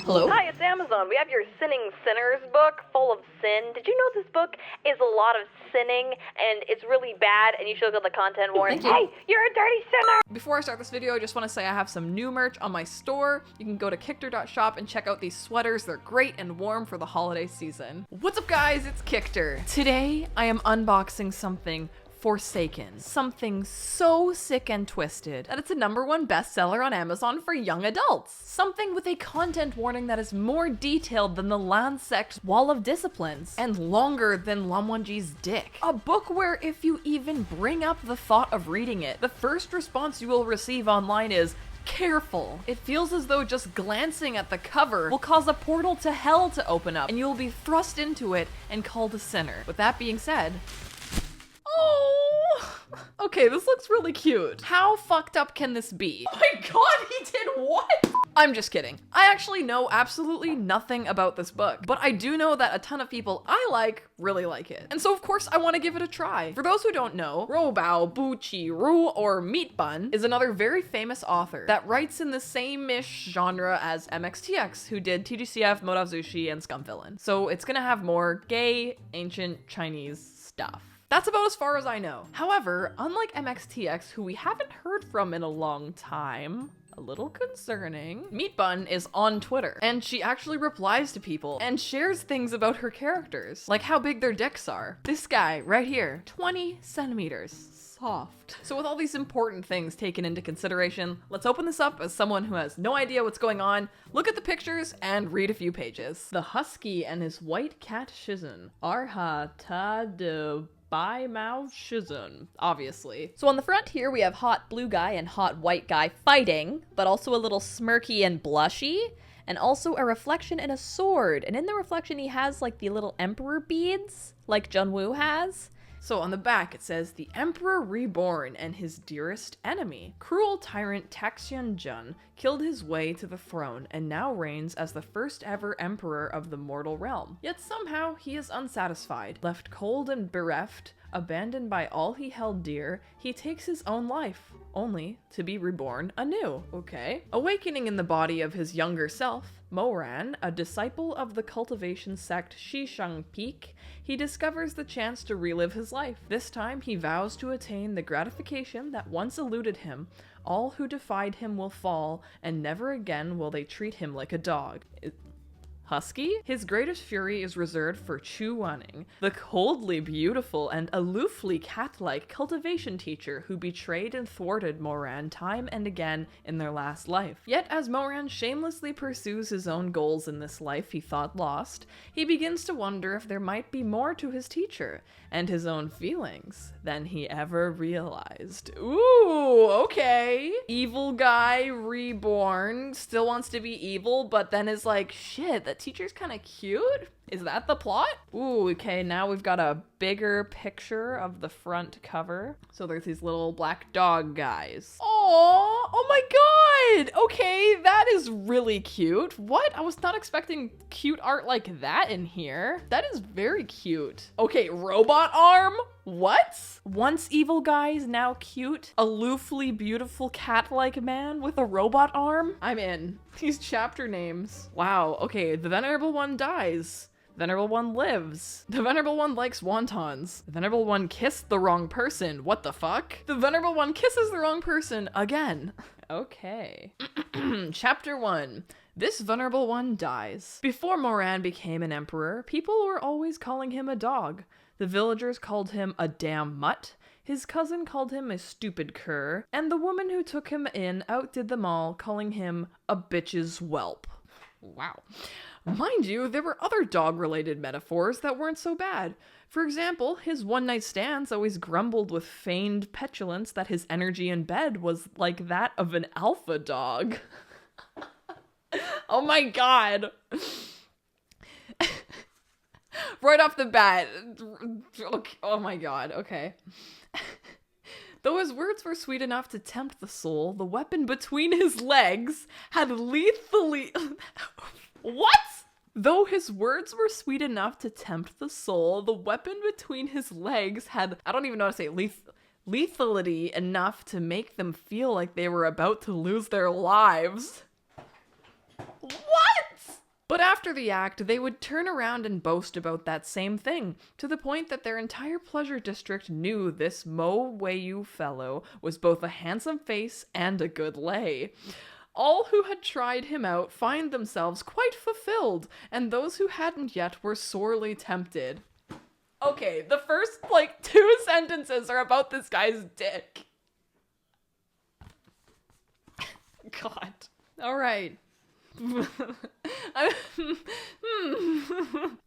Hello? Hi, it's Amazon. We have your Sinning Sinners book full of sin. Did you know this book is a lot of sinning and it's really bad and you should look at the content warning? Thank you. Hey, you're a dirty sinner! Before I start this video, I just want to say I have some new merch on my store. You can go to kickter.shop and check out these sweaters. They're great and warm for the holiday season. What's up guys, it's Kickter. Today I am unboxing something Forsaken. Something so sick and twisted that it's a #1 bestseller on Amazon for young adults. Something with a content warning that is more detailed than the Lan Sect's Wall of Disciplines and longer than Lan Wangji's dick. A book where if you even bring up the thought of reading it, the first response you will receive online is, careful. It feels as though just glancing at the cover will cause a portal to hell to open up and you'll be thrust into it and called a sinner. With that being said, oh, okay, this looks really cute. How fucked up can this be? Oh my god, he did what? I'm just kidding. I actually know absolutely nothing about this book, but I do know that a ton of people I like really like it. And so of course I want to give it a try. For those who don't know, Robao Buchi Ru or Meat Bun is another very famous author that writes in the same-ish genre as MXTX, who did TGCF, Modazushi, and Scumvillain. So it's gonna have more gay, ancient Chinese stuff. That's about as far as I know. However, unlike MXTX, who we haven't heard from in a long time, a little concerning, Meat Bun is on Twitter, and she actually replies to people and shares things about her characters, like how big their dicks are. This guy right here, 20 centimeters. Soft. So with all these important things taken into consideration, let's open this up as someone who has no idea what's going on, look at the pictures, and read a few pages. The husky and his white cat Shizun. Arha ta de Bai Mao Shizun, obviously. So on the front here, we have hot blue guy and hot white guy fighting, but also a little smirky and blushy, and also a reflection in a sword. And in the reflection, he has like the little emperor beads, like Junwoo has. So on the back, it says, the Emperor Reborn and his dearest enemy. Cruel tyrant Taxian Jun killed his way to the throne and now reigns as the first ever emperor of the mortal realm. Yet somehow he is unsatisfied. Left cold and bereft, abandoned by all he held dear, he takes his own life, only to be reborn anew. Okay. Awakening in the body of his younger self, Moran, a disciple of the cultivation sect Shishang Peak, he discovers the chance to relive his life. This time he vows to attain the gratification that once eluded him. All who defied him will fall, and never again will they treat him like a dog. Husky? His greatest fury is reserved for Chu Wannings, the coldly beautiful and aloofly cat-like cultivation teacher who betrayed and thwarted Moran time and again in their last life. Yet as Moran shamelessly pursues his own goals in this life he thought lost, he begins to wonder if there might be more to his teacher and his own feelings than he ever realized. Ooh, okay. Evil guy reborn, still wants to be evil, but then is like, shit, that teacher's kind of cute? Is that the plot? Ooh, okay, now we've got a bigger picture of the front cover. So there's these little black dog guys. Aww, oh my god! Okay, that is really cute. What? I was not expecting cute art like that in here. That is very cute. Okay, robot arm? What? Once evil guys, now cute, aloofly beautiful cat-like man with a robot arm? I'm in. These chapter names. Wow, okay, the Venerable One dies. Venerable One lives. The Venerable One likes wontons. The Venerable One kissed the wrong person. What the fuck? The Venerable One kisses the wrong person again. Okay. Chapter 1. This Venerable One dies. Before Moran became an emperor, people were always calling him a dog. The villagers called him a damn mutt. His cousin called him a stupid cur. And the woman who took him in outdid them all, calling him a bitch's whelp. Wow. Mind you, there were other dog-related metaphors that weren't so bad. For example, his one-night stands always grumbled with feigned petulance that his energy in bed was like that of an alpha dog. Oh my god. Right off the bat. Okay. Oh my god, okay. Though his words were sweet enough to tempt the soul, the weapon between his legs had lethally... What? Though his words were sweet enough to tempt the soul, the weapon between his legs had, I don't even know how to say it, lethality enough to make them feel like they were about to lose their lives. What? But after the act, they would turn around and boast about that same thing, to the point that their entire pleasure district knew this Mo Weiyu fellow was both a handsome face and a good lay. All who had tried him out find themselves quite fulfilled, and those who hadn't yet were sorely tempted. Okay, the first, 2 sentences are about this guy's dick. God. Alright.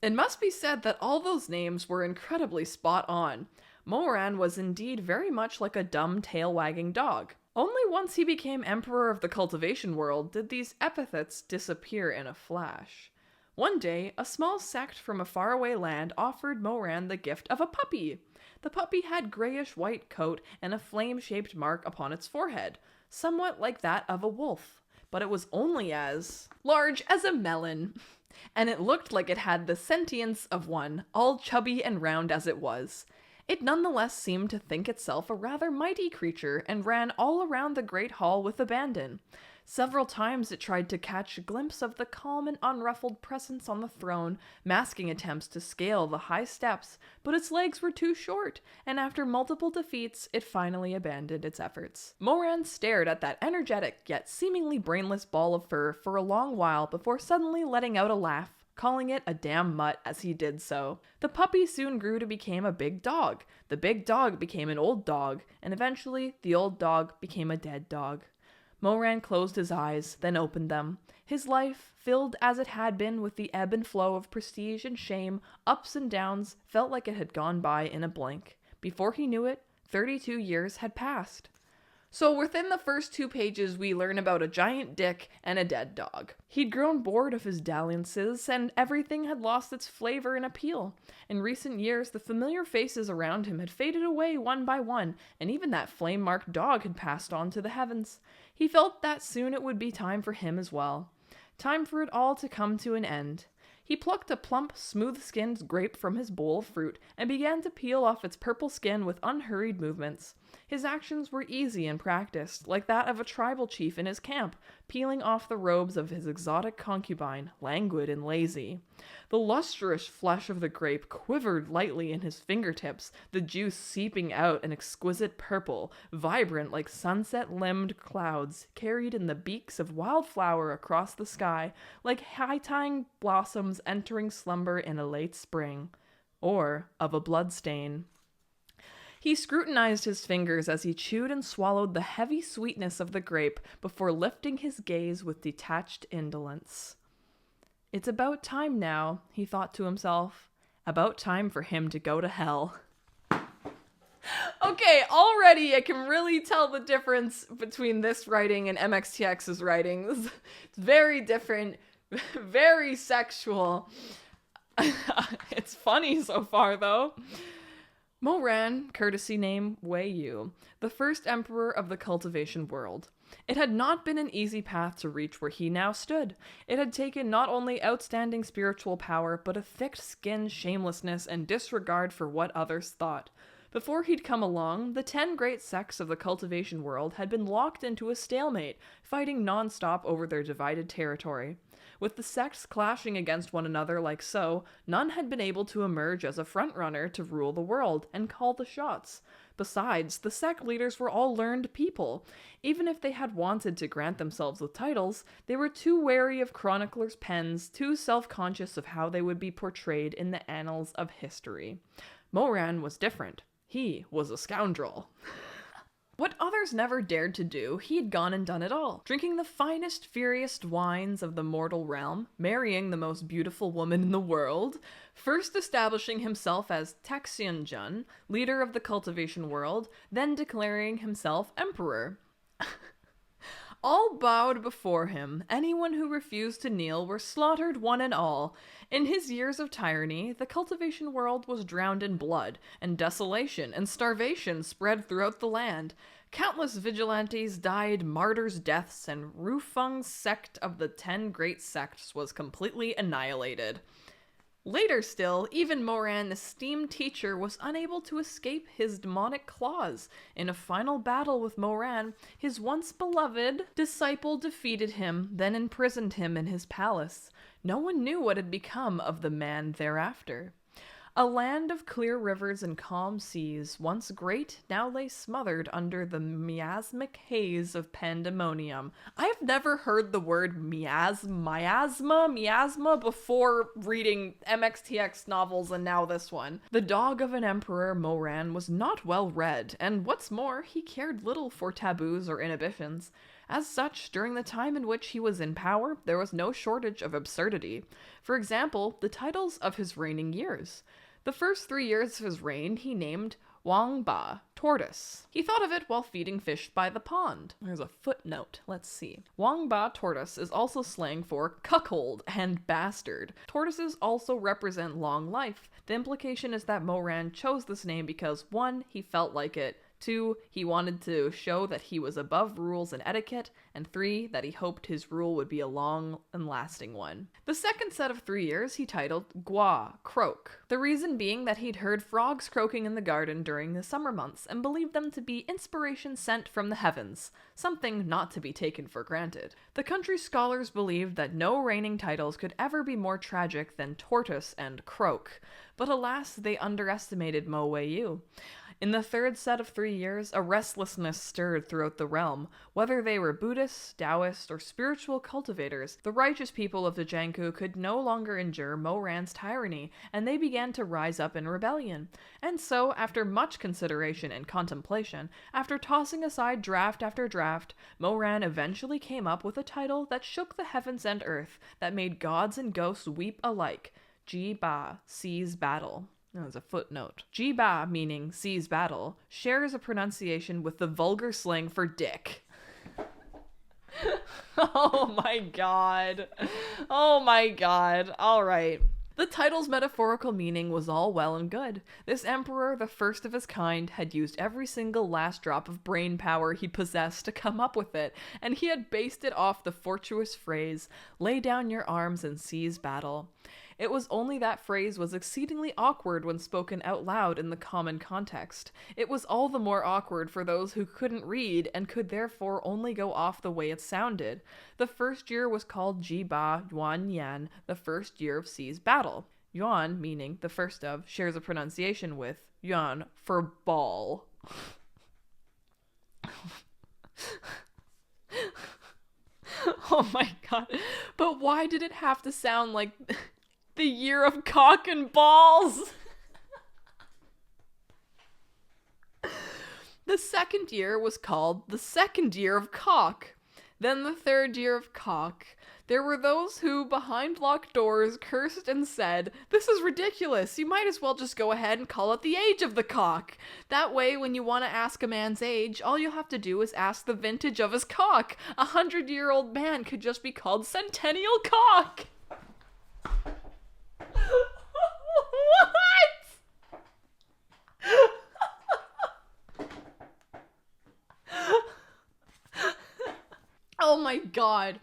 It must be said that all those names were incredibly spot on. Moran was indeed very much like a dumb tail-wagging dog. Only once he became emperor of the cultivation world did these epithets disappear in a flash. One day, a small sect from a faraway land offered Moran the gift of a puppy. The puppy had grayish-white coat and a flame-shaped mark upon its forehead, somewhat like that of a wolf, but it was only as large as a melon, and it looked like it had the sentience of one, all chubby and round as it was. It nonetheless seemed to think itself a rather mighty creature and ran all around the great hall with abandon. Several times it tried to catch a glimpse of the calm and unruffled presence on the throne, masking attempts to scale the high steps, but its legs were too short, and after multiple defeats, it finally abandoned its efforts. Moran stared at that energetic yet seemingly brainless ball of fur for a long while before suddenly letting out a laugh, calling it a damn mutt as he did so. The puppy soon grew to become a big dog. The big dog became an old dog, and eventually the old dog became a dead dog. Moran closed his eyes, then opened them. His life, filled as it had been with the ebb and flow of prestige and shame, ups and downs, felt like it had gone by in a blink. Before he knew it, 32 years had passed. So within the first 2 pages, we learn about a giant dick and a dead dog. He'd grown bored of his dalliances, and everything had lost its flavor and appeal. In recent years, the familiar faces around him had faded away one by one, and even that flame-marked dog had passed on to the heavens. He felt that soon it would be time for him as well. Time for it all to come to an end. He plucked a plump, smooth-skinned grape from his bowl of fruit and began to peel off its purple skin with unhurried movements. His actions were easy and practiced, like that of a tribal chief in his camp, peeling off the robes of his exotic concubine, languid and lazy. The lustrous flesh of the grape quivered lightly in his fingertips, the juice seeping out an exquisite purple, vibrant like sunset-limned clouds carried in the beaks of wildflower across the sky, like high-tying blossoms entering slumber in a late spring, or of a bloodstain. He scrutinized his fingers as he chewed and swallowed the heavy sweetness of the grape before lifting his gaze with detached indolence. It's about time now, he thought to himself. About time for him to go to hell. Okay, already I can really tell the difference between this writing and MXTX's writing. It's very different, very sexual. It's funny so far, though. Moran, courtesy name Weiyu, the first emperor of the cultivation world. It had not been an easy path to reach where he now stood. It had taken not only outstanding spiritual power, but a thick-skinned shamelessness and disregard for what others thought. Before he'd come along, the 10 great sects of the cultivation world had been locked into a stalemate, fighting non-stop over their divided territory. With the sects clashing against one another like so, none had been able to emerge as a frontrunner to rule the world and call the shots. Besides, the sect leaders were all learned people. Even if they had wanted to grant themselves with titles, they were too wary of chroniclers' pens, too self-conscious of how they would be portrayed in the annals of history. Moran was different. He was a scoundrel. What others never dared to do, he'd gone and done it all. Drinking the finest, furious wines of the mortal realm, marrying the most beautiful woman in the world, first establishing himself as Taxianjun, leader of the cultivation world, then declaring himself emperor. All bowed before him. Anyone who refused to kneel were slaughtered one and all. In his years of tyranny, the cultivation world was drowned in blood, and desolation and starvation spread throughout the land. Countless vigilantes died martyrs' deaths, and Feng's sect of the 10 great sects was completely annihilated. Later still, even Moran, esteemed teacher, was unable to escape his demonic claws. In a final battle with Moran, his once beloved disciple defeated him, then imprisoned him in his palace. No one knew what had become of the man thereafter. A land of clear rivers and calm seas, once great, now lay smothered under the miasmic haze of pandemonium. I've never heard the word miasma before reading MXTX novels and now this one. The dog of an emperor, Moran, was not well read, and what's more, he cared little for taboos or inhibitions. As such, during the time in which he was in power, there was no shortage of absurdity. For example, the titles of his reigning years. The first 3 years of his reign he named Wang Ba, tortoise. He thought of it while feeding fish by the pond. There's a footnote. Let's see. Wang Ba tortoise is also slang for cuckold and bastard. Tortoises also represent long life. The implication is that Moran chose this name because 1, he felt like it, 2, he wanted to show that he was above rules and etiquette, and 3, that he hoped his rule would be a long and lasting one. The second set of 3 years he titled Gua, croak. The reason being that he'd heard frogs croaking in the garden during the summer months and believed them to be inspiration sent from the heavens, something not to be taken for granted. The country's scholars believed that no reigning titles could ever be more tragic than tortoise and croak, but alas, they underestimated Mo Wei Yu. In the third set of 3 years, a restlessness stirred throughout the realm. Whether they were Buddhists, Taoists, or spiritual cultivators, the righteous people of the Jiangku could no longer endure Moran's tyranny, and they began to rise up in rebellion. And so, after much consideration and contemplation, after tossing aside draft after draft, Moran eventually came up with a title that shook the heavens and earth, that made gods and ghosts weep alike. Ji Ba, Seas Battle. As a footnote. Ji Ba, meaning seas battle, shares a pronunciation with the vulgar slang for dick. Oh my god. Oh my god. Alright. The title's metaphorical meaning was all well and good. This emperor, the first of his kind, had used every single last drop of brain power he possessed to come up with it, and he had based it off the fortuitous phrase, "Lay down your arms and seize battle." It was only that phrase was exceedingly awkward when spoken out loud in the common context. It was all the more awkward for those who couldn't read and could therefore only go off the way it sounded. The first year was called Ji Ba Yuan Yan, the first year of seas battle. Yuan, meaning the first of, shares a pronunciation with Yuan for ball. Oh my god. But why did it have to sound like the year of cock and balls? The second year was called the second year of cock. Then the third year of cock. There were those who, behind locked doors, cursed and said, "This is ridiculous. You might as well just go ahead and call it the age of the cock. That way, when you want to ask a man's age, all you'll have to do is ask the vintage of his cock. 100-year-old man could just be called Centennial Cock." What? Oh my god.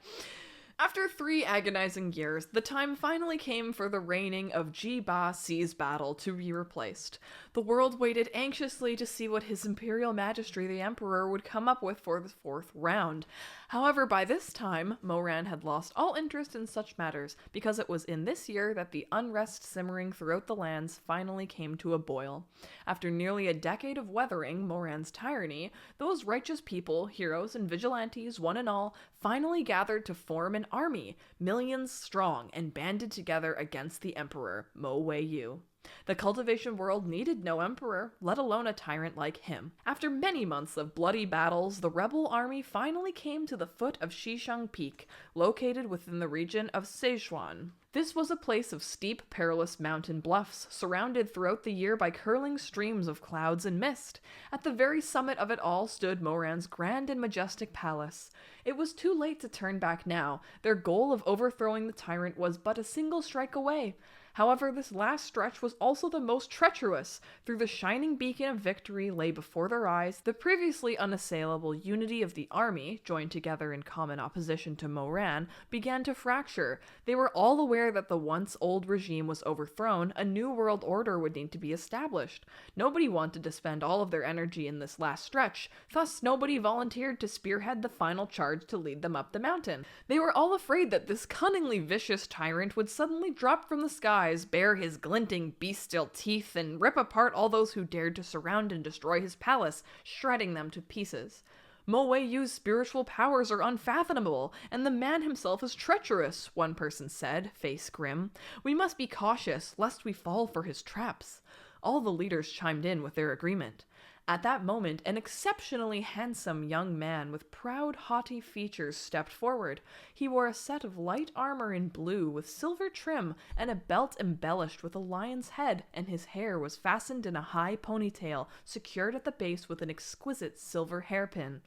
After 3 agonizing years, the time finally came for the reigning of Ji Ba Seas Battle to be replaced. The world waited anxiously to see what His Imperial Majesty the Emperor would come up with for the 4th round. However, by this time, Moran had lost all interest in such matters, because it was in this year that the unrest simmering throughout the lands finally came to a boil. After nearly a decade of weathering Moran's tyranny, those righteous people, heroes and vigilantes, one and all, finally gathered to form an army, millions strong, and banded together against the Emperor, Mo Wei Yu. The cultivation world needed no emperor, let alone a tyrant like him. After many months of bloody battles, the rebel army finally came to the foot of Xishang Peak, located within the region of Sichuan. This was a place of steep, perilous mountain bluffs, surrounded throughout the year by curling streams of clouds and mist. At the very summit of it all stood Moran's grand and majestic palace. It was too late to turn back now. Their goal of overthrowing the tyrant was but a single strike away. However, this last stretch was also the most treacherous. Through the shining beacon of victory lay before their eyes the previously unassailable unity of the army, joined together in common opposition to Moran, began to fracture. They were all aware that the once old regime was overthrown, a new world order would need to be established. Nobody wanted to spend all of their energy in this last stretch, thus nobody volunteered to spearhead the final charge to lead them up the mountain. They were all afraid that this cunningly vicious tyrant would suddenly drop from the skies, bare his glinting bestial teeth, and rip apart all those who dared to surround and destroy his palace, shredding them to pieces. Mo Yu's spiritual powers are unfathomable, and the man himself is treacherous, one person said, face grim. We must be cautious, lest we fall for his traps. All the leaders chimed in with their agreement. At that moment, an exceptionally handsome young man with proud, haughty features stepped forward. He wore a set of light armor in blue with silver trim and a belt embellished with a lion's head, and his hair was fastened in a high ponytail, secured at the base with an exquisite silver hairpin.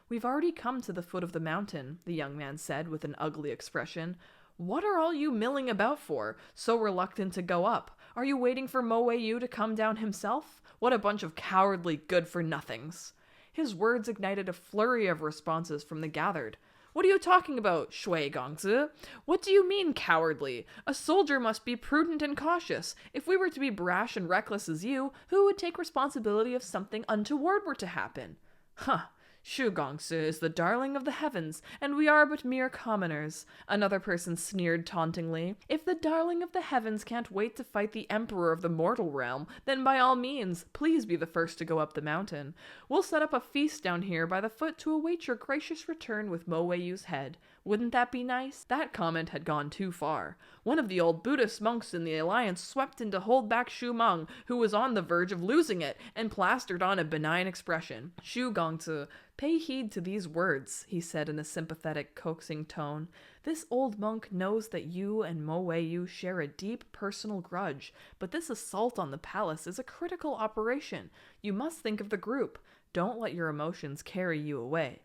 "We've already come to the foot of the mountain," the young man said with an ugly expression. "What are all you milling about for, so reluctant to go up? Are you waiting for Mo Yu to come down himself? What a bunch of cowardly good-for-nothings." His words ignited a flurry of responses from the gathered. "What are you talking about, Shui Gongzi? What do you mean, cowardly? A soldier must be prudent and cautious. If we were to be brash and reckless as you, who would take responsibility if something untoward were to happen?" "Huh. Shu Gongzi is the darling of the heavens, and we are but mere commoners," another person sneered tauntingly. "If the darling of the heavens can't wait to fight the emperor of the mortal realm, then by all means, please be the first to go up the mountain. We'll set up a feast down here by the foot to await your gracious return with Mo Yu's head. Wouldn't that be nice?" That comment had gone too far. One of the old Buddhist monks in the alliance swept in to hold back Shu Meng, who was on the verge of losing it, and plastered on a benign expression. "Shu Gongzi, pay heed to these words," he said in a sympathetic, coaxing tone. "This old monk knows that you and Mo Yu share a deep personal grudge, but this assault on the palace is a critical operation. You must think of the group. Don't let your emotions carry you away."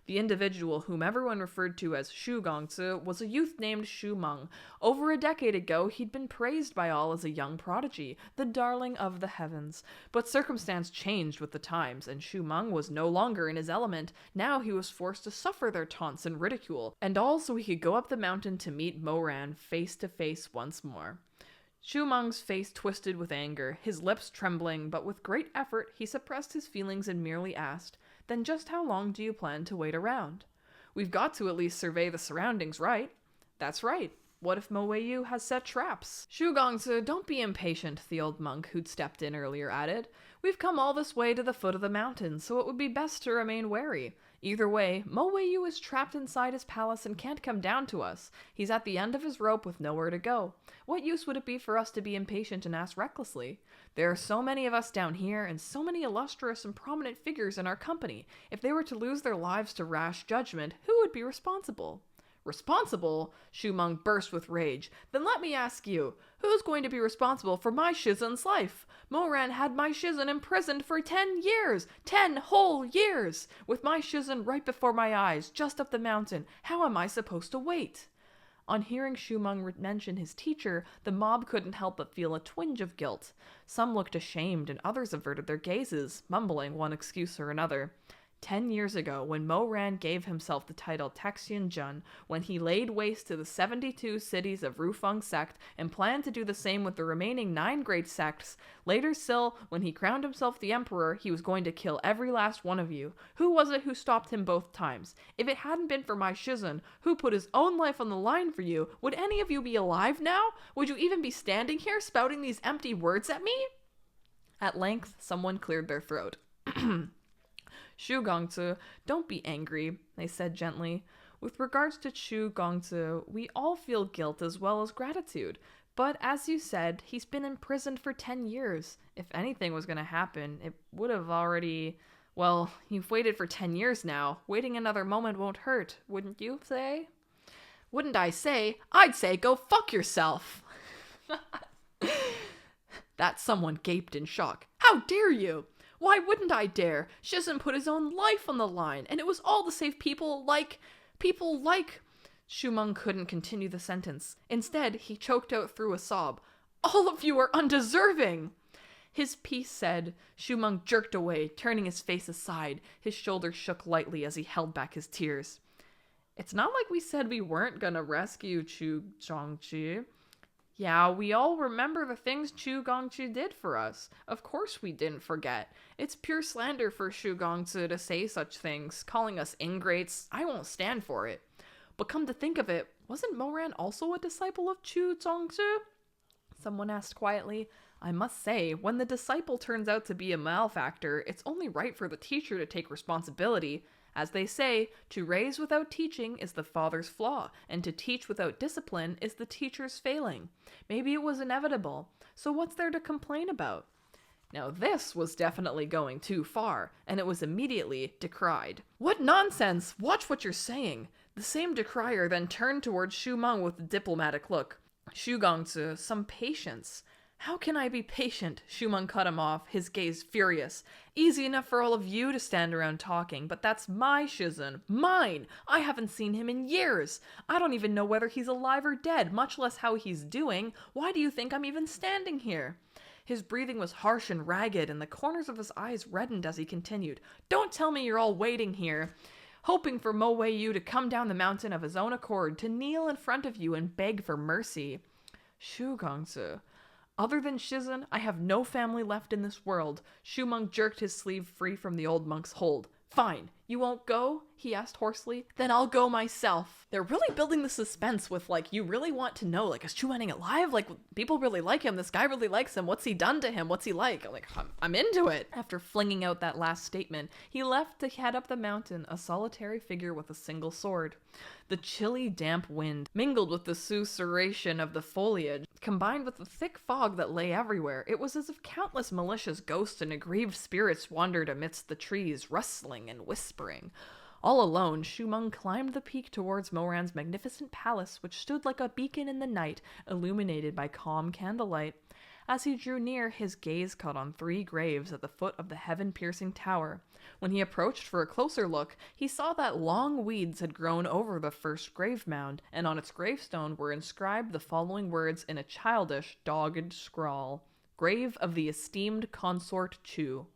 The individual whom everyone referred to as Shu Gongzi was a youth named Shu Meng. Over a decade ago, he'd been praised by all as a young prodigy, the darling of the heavens. But circumstance changed with the times, and Shu Meng was no longer in his element. Now he was forced to suffer their taunts and ridicule, and all so he could go up the mountain to meet Moran face to face once more. Shu Meng's face twisted with anger, his lips trembling, but with great effort he suppressed his feelings and merely asked, "Then just how long do you plan to wait around?" "We've got to at least survey the surroundings, right?" "That's right. What if Mo Yu has set traps?" "Shu Gongzi, don't be impatient," the old monk who'd stepped in earlier added. "We've come all this way to the foot of the mountain, so it would be best to remain wary. Either way, Mo Yu is trapped inside his palace and can't come down to us. He's at the end of his rope with nowhere to go. What use would it be for us to be impatient and act recklessly? There are so many of us down here, and so many illustrious and prominent figures in our company. If they were to lose their lives to rash judgment, who would be responsible?" "Responsible?" Shu Meng burst with rage. "Then let me ask you, who's going to be responsible for my Shizen's life? Moran had my Shizen imprisoned for 10 years! 10 whole years! With my Shizen right before my eyes, just up the mountain, how am I supposed to wait?" On hearing Shu Meng mention his teacher, the mob couldn't help but feel a twinge of guilt. Some looked ashamed, and others averted their gazes, mumbling one excuse or another. 10 years ago, when Moran gave himself the title Texian Jun, when he laid waste to the 72 cities of Rufeng sect and planned to do the same with the remaining 9 great sects, later still, when he crowned himself the emperor, he was going to kill every last one of you. Who was it who stopped him both times? If it hadn't been for my Shizen, who put his own life on the line for you, would any of you be alive now? Would you even be standing here spouting these empty words at me? At length, someone cleared their throat. "Shu Gongzi, don't be angry," they said gently. "With regards to Shu Gongzi, we all feel guilt as well as gratitude. But as you said, he's been imprisoned for 10 years. If anything was going to happen, it would have already... Well, you've waited for 10 years now. Waiting another moment won't hurt, wouldn't you say?" "Wouldn't I say? I'd say go fuck yourself!" That someone gaped in shock. "How dare you? Why wouldn't I dare? Shizen put his own life on the line, and it was all to save people like... Shu Meng couldn't continue the sentence. Instead, he choked out through a sob. All of you are undeserving! His piece said. Shu Meng jerked away, turning his face aside. His shoulders shook lightly as he held back his tears. It's not like we said we weren't gonna rescue Chu Gongqi. Yeah, we all remember the things Chu Gongqi did for us. Of course we didn't forget. It's pure slander for Shu Gongzi to say such things, calling us ingrates. I won't stand for it. But come to think of it, wasn't Moran also a disciple of Chu Gongzi? Someone asked quietly. I must say, when the disciple turns out to be a malefactor, it's only right for the teacher to take responsibility. As they say, to raise without teaching is the father's flaw, and to teach without discipline is the teacher's failing. Maybe it was inevitable, so what's there to complain about? Now this was definitely going too far, and it was immediately decried. What nonsense! Watch what you're saying! The same decrier then turned towards Shu Meng with a diplomatic look. Shu Gongzi, some patience. How can I be patient? Shu Meng cut him off, his gaze furious. Easy enough for all of you to stand around talking, but that's my Shizun. Mine! I haven't seen him in years. I don't even know whether he's alive or dead, much less how he's doing. Why do you think I'm even standing here? His breathing was harsh and ragged, and the corners of his eyes reddened as he continued. Don't tell me you're all waiting here, hoping for Mo Wei Yu to come down the mountain of his own accord, to kneel in front of you and beg for mercy. Shu Gongzi. Other than Shizun, I have no family left in this world. Shu Meng jerked his sleeve free from the old monk's hold. Fine, you won't go? He asked hoarsely. Then I'll go myself. They're really building the suspense with, like, you really want to know, like, is Chu Wenning alive? Like, people really like him. This guy really likes him. What's he done to him? What's he like? I'm into it. After flinging out that last statement, he left to head up the mountain, a solitary figure with a single sword. The chilly, damp wind, mingled with the susurration of the foliage, combined with the thick fog that lay everywhere, it was as if countless malicious ghosts and aggrieved spirits wandered amidst the trees, rustling and whispering. All alone, Shu Meng climbed the peak towards Moran's magnificent palace, which stood like a beacon in the night, illuminated by calm candlelight. As he drew near, his gaze caught on 3 graves at the foot of the heaven-piercing tower. When he approached for a closer look, he saw that long weeds had grown over the first grave mound, and on its gravestone were inscribed the following words in a childish, dogged scrawl. Grave of the esteemed consort Chu.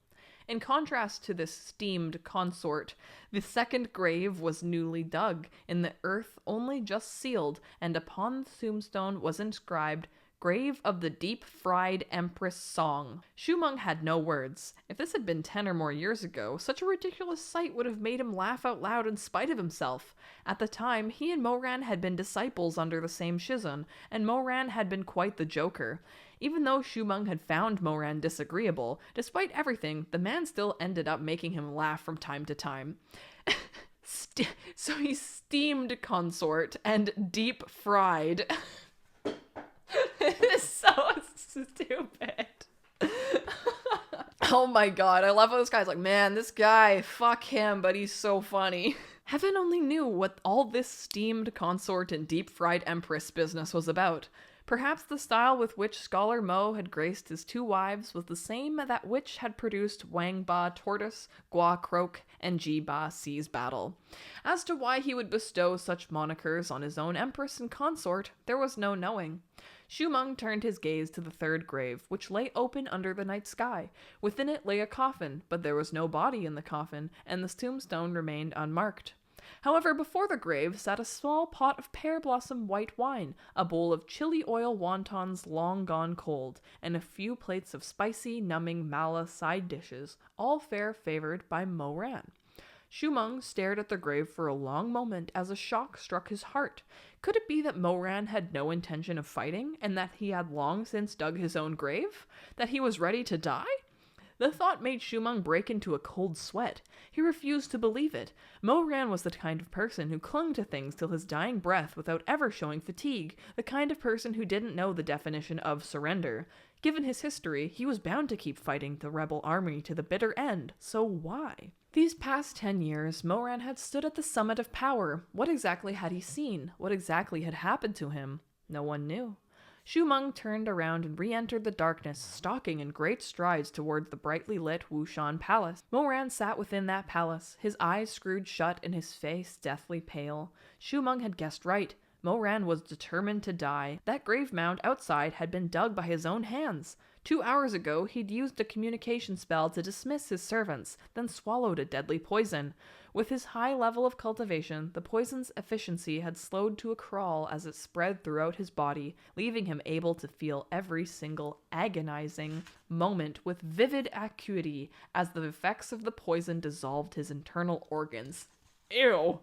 In contrast to this esteemed consort, the second grave was newly dug, in the earth only just sealed, and upon the tombstone was inscribed, Grave of the Deep-Fried Empress Song. Shu Meng had no words. If this had been 10 or more years ago, such a ridiculous sight would have made him laugh out loud in spite of himself. At the time, he and Moran had been disciples under the same Shizun, and Moran had been quite the joker. Even though Shu Meng had found Moran disagreeable, despite everything, the man still ended up making him laugh from time to time. So he's steamed consort and deep-fried. It is so stupid. Oh my god, I love how this guy's like, man, this guy, fuck him, but he's so funny. Heaven only knew what all this steamed consort and deep-fried empress business was about. Perhaps the style with which Scholar Mo had graced his 2 wives was the same that which had produced Wang Ba Tortoise, Gua Croak, and Ji Ba Sea's Battle. As to why he would bestow such monikers on his own empress and consort, there was no knowing. Shu Meng turned his gaze to the 3rd grave, which lay open under the night sky. Within it lay a coffin, but there was no body in the coffin, and the tombstone remained unmarked. However, before the grave sat a small pot of pear-blossom white wine, a bowl of chili oil wontons long gone cold, and a few plates of spicy, numbing mala side dishes, all fair favored by Moran. Shu Meng stared at the grave for a long moment as a shock struck his heart. Could it be that Moran had no intention of fighting, and that he had long since dug his own grave? That he was ready to die? The thought made Shu Meng break into a cold sweat. He refused to believe it. Moran was the kind of person who clung to things till his dying breath without ever showing fatigue, the kind of person who didn't know the definition of surrender. Given his history, he was bound to keep fighting the rebel army to the bitter end, so why? These past 10 years, Moran had stood at the summit of power. What exactly had he seen? What exactly had happened to him? No one knew. Shu Meng turned around and re-entered the darkness, stalking in great strides toward the brightly lit Wushan Palace. Moran sat within that palace, his eyes screwed shut and his face deathly pale. Shu Meng had guessed right. Moran was determined to die. That grave mound outside had been dug by his own hands. 2 hours ago, he'd used a communication spell to dismiss his servants, then swallowed a deadly poison. With his high level of cultivation, the poison's efficiency had slowed to a crawl as it spread throughout his body, leaving him able to feel every single agonizing moment with vivid acuity as the effects of the poison dissolved his internal organs. Ew!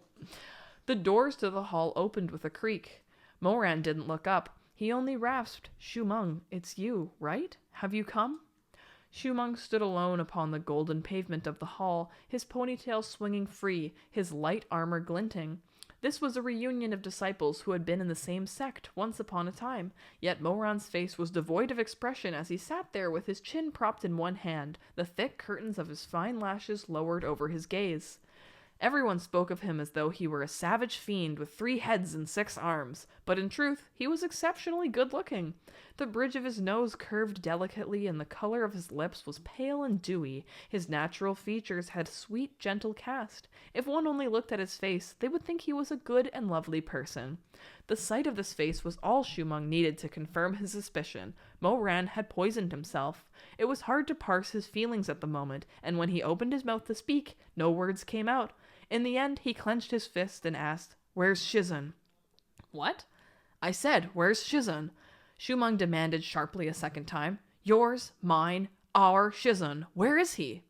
The doors to the hall opened with a creak. Moran didn't look up. He only rasped, "Shu Meng, it's you, right? Have you come?" Shu Meng stood alone upon the golden pavement of the hall, his ponytail swinging free, his light armor glinting. This was a reunion of disciples who had been in the same sect once upon a time, yet Moran's face was devoid of expression as he sat there with his chin propped in one hand, the thick curtains of his fine lashes lowered over his gaze. Everyone spoke of him as though he were a savage fiend with 3 heads and 6 arms, but in truth, he was exceptionally good-looking. The bridge of his nose curved delicately, and the color of his lips was pale and dewy. His natural features had sweet, gentle cast. If one only looked at his face, they would think he was a good and lovely person. The sight of this face was all Shu Meng needed to confirm his suspicion. Moran had poisoned himself. It was hard to parse his feelings at the moment, and when he opened his mouth to speak, no words came out. In the end, he clenched his fist and asked, "Where's Shizun?" "What?" "I said, where's Shizun?" Shu Meng demanded sharply a second time. "Yours, mine, our Shizun. Where is he?"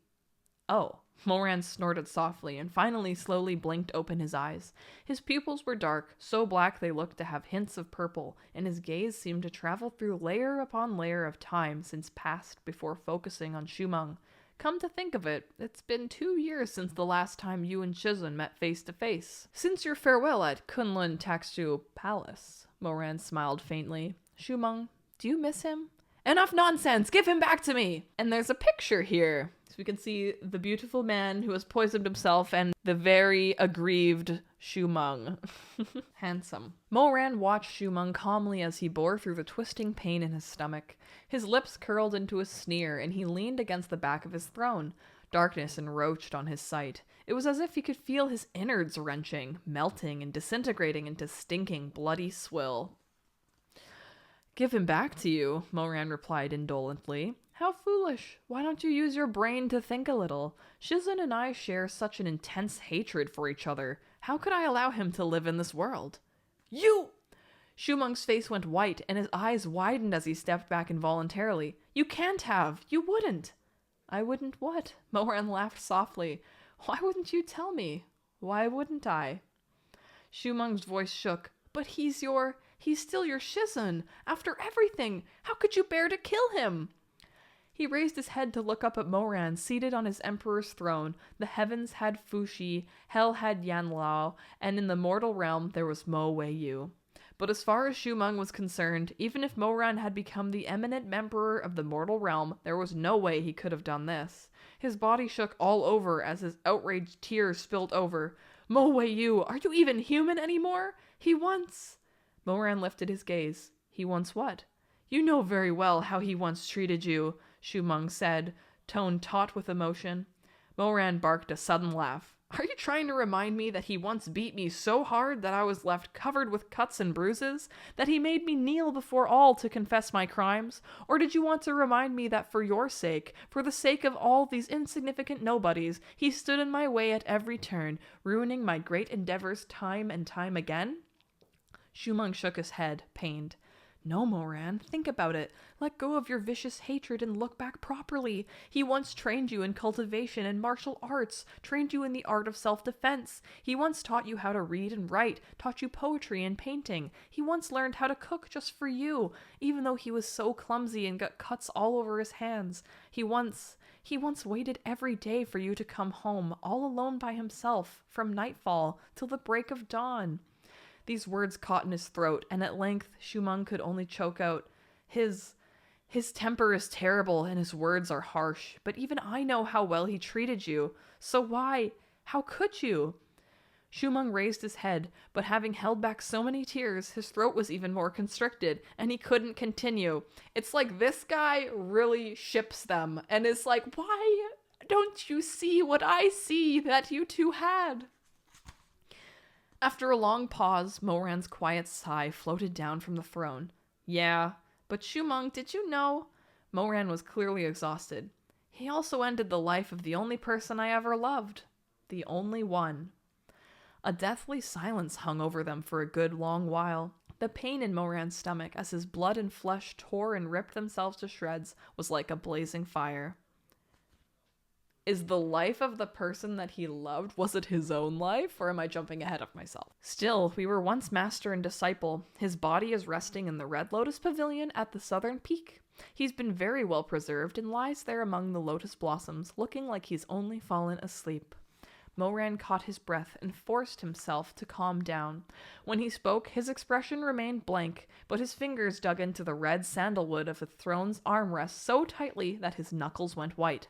"Oh." Moran snorted softly and finally slowly blinked open his eyes. His pupils were dark, so black they looked to have hints of purple, and his gaze seemed to travel through layer upon layer of time since past before focusing on Shu Meng. "Come to think of it, it's been 2 years since the last time you and Shizun met face to face. Since your farewell at Kunlun Takshu Palace." Moran smiled faintly. "Shu Meng, do you miss him?" "Enough nonsense! Give him back to me!" And there's a picture here. So we can see the beautiful man who has poisoned himself and the very aggrieved Shu Meng. Handsome. Moran watched Shu Meng calmly as he bore through the twisting pain in his stomach. His lips curled into a sneer, and he leaned against the back of his throne. Darkness encroached on his sight. It was as if he could feel his innards wrenching, melting, and disintegrating into stinking, bloody swill. "Give him back to you," Moran replied indolently. "How foolish. Why don't you use your brain to think a little? Shizun and I share such an intense hatred for each other. How could I allow him to live in this world?" "You!" Shu Meng's face went white, and his eyes widened as he stepped back involuntarily. "You can't have! You wouldn't!" "I wouldn't what?" Moran laughed softly. "Why wouldn't you tell me? Why wouldn't I?" Shu Meng's voice shook. "But he's still your Shizun. After everything, how could you bear to kill him?" He raised his head to look up at Moran, seated on his emperor's throne. The heavens had Fuxi, hell had Yanlao, and in the mortal realm there was Mo Wei Yu. But as far as Shu Meng was concerned, even if Moran had become the eminent emperor of the mortal realm, there was no way he could have done this. His body shook all over as his outraged tears spilled over. "Mo Wei Yu, are you even human anymore? He once..." Moran lifted his gaze. "He once what?" "You know very well how he once treated you," Shu Meng said, tone taut with emotion. Moran barked a sudden laugh. "Are you trying to remind me that he once beat me so hard that I was left covered with cuts and bruises? That he made me kneel before all to confess my crimes? Or did you want to remind me that for your sake, for the sake of all these insignificant nobodies, he stood in my way at every turn, ruining my great endeavors time and time again?" Shu Meng shook his head, pained. "No, Moran, think about it. Let go of your vicious hatred and look back properly. He once trained you in cultivation and martial arts, trained you in the art of self-defense. He once taught you how to read and write, taught you poetry and painting. He once learned how to cook just for you, even though he was so clumsy and got cuts all over his hands. He once waited every day for you to come home, all alone by himself, from nightfall till the break of dawn." These words caught in his throat, and at length Shu Meng could only choke out, His temper is terrible, and his words are harsh, but even I know how well he treated you. So how could you?" Shu Meng raised his head, but having held back so many tears, his throat was even more constricted, and he couldn't continue. It's like this guy really ships them, and is like, why don't you see what I see that you two had? After a long pause, Moran's quiet sigh floated down from the throne. Yeah, but Shu Meng, did you know? Moran was clearly exhausted. He also ended the life of the only person I ever loved. The only one. A deathly silence hung over them for a good long while. The pain in Moran's stomach as his blood and flesh tore and ripped themselves to shreds was like a blazing fire. Is the life of the person that he loved, was it his own life, or am I jumping ahead of myself? Still, we were once master and disciple. His body is resting in the Red Lotus Pavilion at the southern peak. He's been very well preserved and lies there among the lotus blossoms, looking like he's only fallen asleep. Moran caught his breath and forced himself to calm down. When he spoke, his expression remained blank, but his fingers dug into the red sandalwood of the throne's armrest so tightly that his knuckles went white.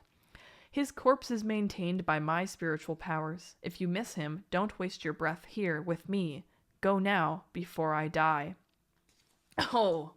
His corpse is maintained by my spiritual powers. If you miss him, don't waste your breath here with me. Go now, before I die. Oh!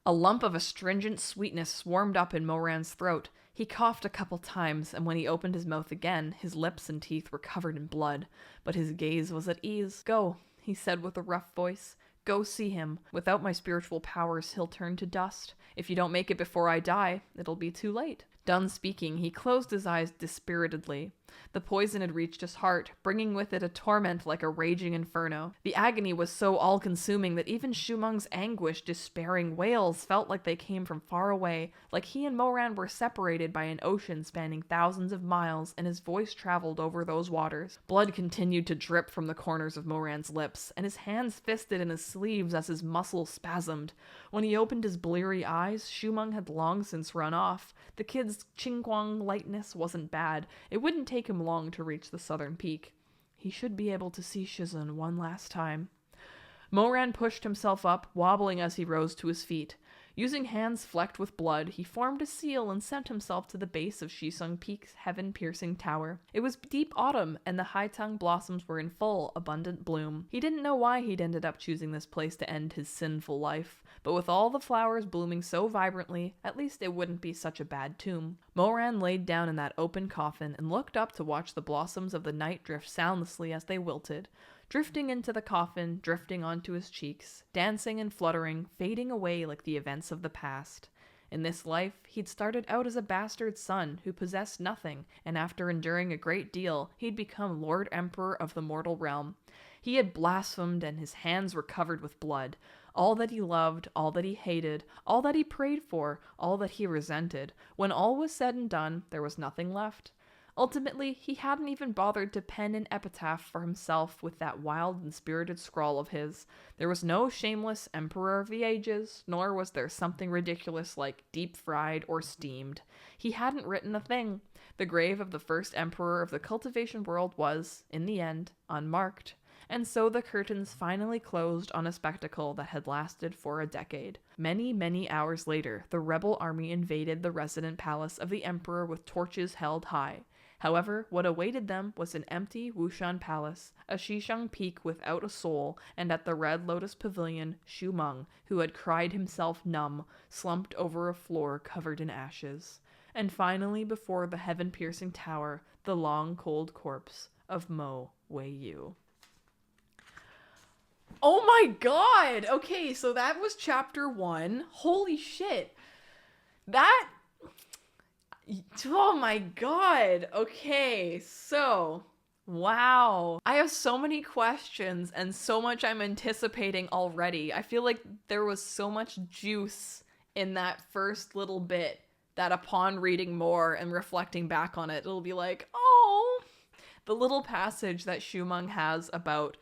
A lump of astringent sweetness swarmed up in Moran's throat. He coughed a couple times, and when he opened his mouth again, his lips and teeth were covered in blood. But his gaze was at ease. Go, he said with a rough voice. Go see him. Without my spiritual powers, he'll turn to dust. If you don't make it before I die, it'll be too late. Done speaking, he closed his eyes dispiritedly. The poison had reached his heart, bringing with it a torment like a raging inferno. The agony was so all-consuming that even Shu Meng's anguished, despairing wails felt like they came from far away, like he and Moran were separated by an ocean spanning thousands of miles, and his voice traveled over those waters. Blood continued to drip from the corners of Moran's lips, and his hands fisted in his sleeves as his muscles spasmed. When he opened his bleary eyes, Shu Meng had long since run off. The kid's qingguang lightness wasn't bad. It wouldn't take him long to reach the southern peak. He should be able to see Shizun one last time. Moran pushed himself up, wobbling as he rose to his feet. Using hands flecked with blood, he formed a seal and sent himself to the base of Shisung Peak's heaven-piercing tower. It was deep autumn, and the Haitang blossoms were in full, abundant bloom. He didn't know why he'd ended up choosing this place to end his sinful life, but with all the flowers blooming so vibrantly, at least it wouldn't be such a bad tomb. Moran laid down in that open coffin and looked up to watch the blossoms of the night drift soundlessly as they wilted. Drifting into the coffin, drifting onto his cheeks, dancing and fluttering, fading away like the events of the past. In this life, he'd started out as a bastard son who possessed nothing, and after enduring a great deal, he'd become Lord Emperor of the mortal realm. He had blasphemed, and his hands were covered with blood. All that he loved, all that he hated, all that he prayed for, all that he resented. When all was said and done, there was nothing left. Ultimately, he hadn't even bothered to pen an epitaph for himself with that wild and spirited scrawl of his. There was no shameless Emperor of the Ages, nor was there something ridiculous like deep-fried or steamed. He hadn't written a thing. The grave of the first Emperor of the cultivation world was, in the end, unmarked. And so the curtains finally closed on a spectacle that had lasted for a decade. Many, many hours later, the rebel army invaded the resident palace of the Emperor with torches held high. However, what awaited them was an empty Wushan palace, a Shishang peak without a soul, and at the Red Lotus Pavilion, Shu Meng, who had cried himself numb, slumped over a floor covered in ashes. And finally, before the heaven-piercing tower, the long, cold corpse of Mo Wei-yu. Oh my god! Okay, so that was chapter 1. Holy shit. Oh my god. Okay, so wow. I have so many questions and so much I'm anticipating already. I feel like there was so much juice in that first little bit that upon reading more and reflecting back on it, it'll be like, oh, the little passage that Shu Meng has about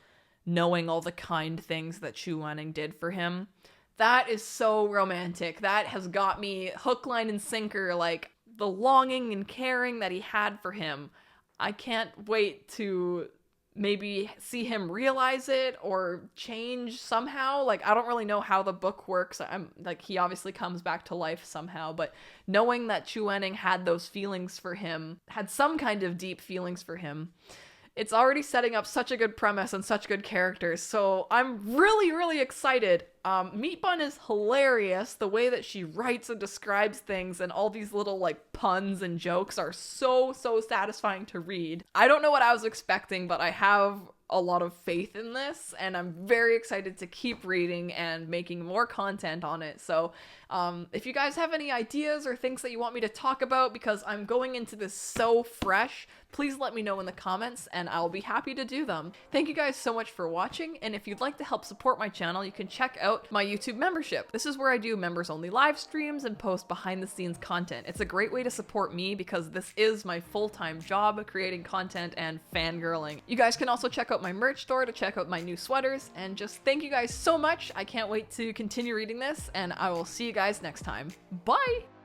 knowing all the kind things that Shu Wanning did for him. That is so romantic. That has got me hook, line, and sinker, like the longing and caring that he had for him. I can't wait to maybe see him realize it or change somehow. Like, I don't really know how the book works. I'm like, he obviously comes back to life somehow, but knowing that Chu Wenning had those feelings for him, had some kind of deep feelings for him, It's already setting up such a good premise and such good characters, so I'm really, really excited. Meat Bun is hilarious. The way that she writes and describes things and all these little like puns and jokes are so satisfying to read. I don't know what I was expecting, but I have a lot of faith in this, and I'm very excited to keep reading and making more content on it. So if you guys have any ideas or things that you want me to talk about, because I'm going into this so fresh, please let me know in the comments and I'll be happy to do them. Thank you guys so much for watching, and if you'd like to help support my channel, you can check out my YouTube membership. This is where I do members only live streams and post behind the scenes content. It's a great way to support me because this is my full-time job, creating content and fangirling. You guys can also check out my merch store to check out my new sweaters, and just thank you guys so much. I can't wait to continue reading this, and I will see you guys next time. Bye!